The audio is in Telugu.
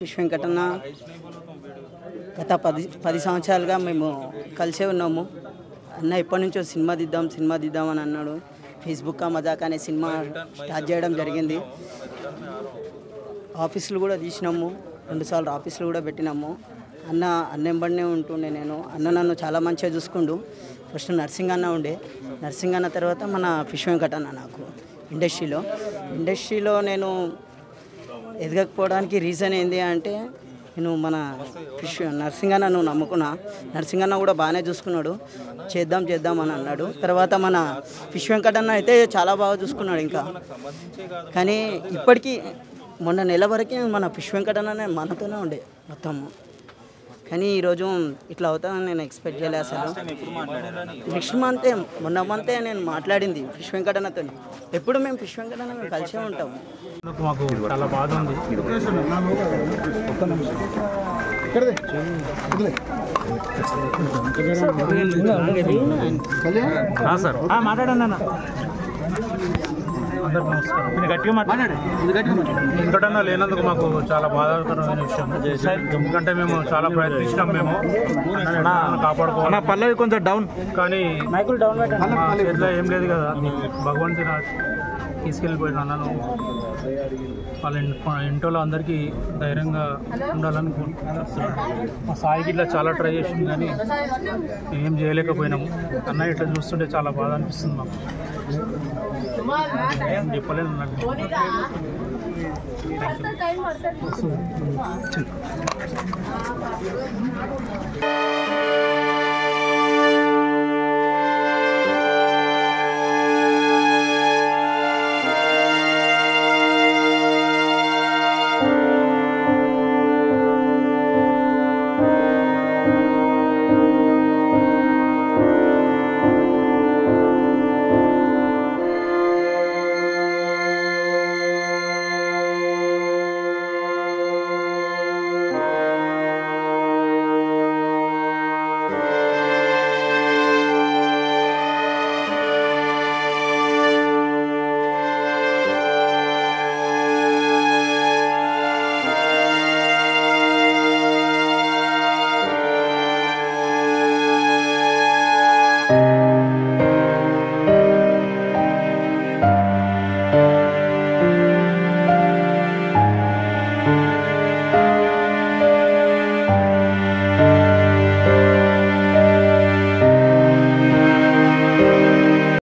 వెంకటన్న గత 10 సంవత్సరాలుగా మేము కలిసే ఉన్నాము. అన్న ఎప్పటి నుంచో సినిమా తీద్దాం అని అన్నాడు. ఫేస్బుక్ మజాక్ అనే సినిమా స్టార్ట్ చేయడం జరిగింది. ఆఫీసులు కూడా తీసినాము, 2 సార్లు ఆఫీసులు కూడా పెట్టినాము. అన్న ఎంబడినే ఉంటుండే నేను. అన్న నన్ను చాలా మంచిగా చూసుకుండు. ఫస్ట్ నర్సింగ్ అన్న ఉండే, నర్సింగ్ అన్న తర్వాత మన ఫిష్ వెంకటన్న నాకు ఇండస్ట్రీలో నేను ఎదగకపోవడానికి రీజన్ ఏంటి అంటే, నేను మన నర్సింగ్ అన్న నువ్వు నమ్ముకున్నా, నర్సింగ్ అన్న కూడా బాగానే చూసుకున్నాడు. చేద్దాం అని అన్నాడు. తర్వాత మన ఫిష్ వెంకటన్న అయితే చాలా బాగా చూసుకున్నాడు. ఇంకా కానీ ఇప్పటికీ మొన్న నెల వరకు మన ఫిష్ వెంకటన్ననే మనతోనే ఉండే మొత్తం. కానీ ఈరోజు ఇట్లా అవుతుందని నేను ఎక్స్పెక్ట్ చేయలేదు అసలు. నెక్స్ట్ మొన్న మంతే నేను మాట్లాడింది ఫిష్ వెంకటన్నతో. ఎప్పుడు మేము ఫిష్ వెంకటన్న మేము కలిసే ఉంటాము. మాకు చాలా బాధ ఉంది. సార్ మాట్లాడండి అన్న. అందరికి నమస్కారం. నేను గట్టిగా మాట్లాడాడు. ఇంకటన్నా లేనందుకు మాకు చాలా బాధాకరమైన విషయం. ఎందుకంటే మేము చాలా ప్రయత్నించినాం, మేము కాపాడుకోవాలి. పల్లవి కొంచెం డౌన్, కానీ మా చేతిలో ఏం లేదు కదా. భగవంతుని తీసుకెళ్ళిపోయిన అన్నను వాళ్ళ ఇంట్లో అందరికీ ధైర్యంగా ఉండాలని కోరుకుంటున్నాను. మా సాయికి ఇట్లా చాలా ట్రై చేసింది, కానీ ఏం చేయలేకపోయినాము. అన్న ఇట్లా చూస్తుంటే చాలా బాధ అనిపిస్తుంది మాకు. ఏం చెప్పలేదు అన్నట్టు.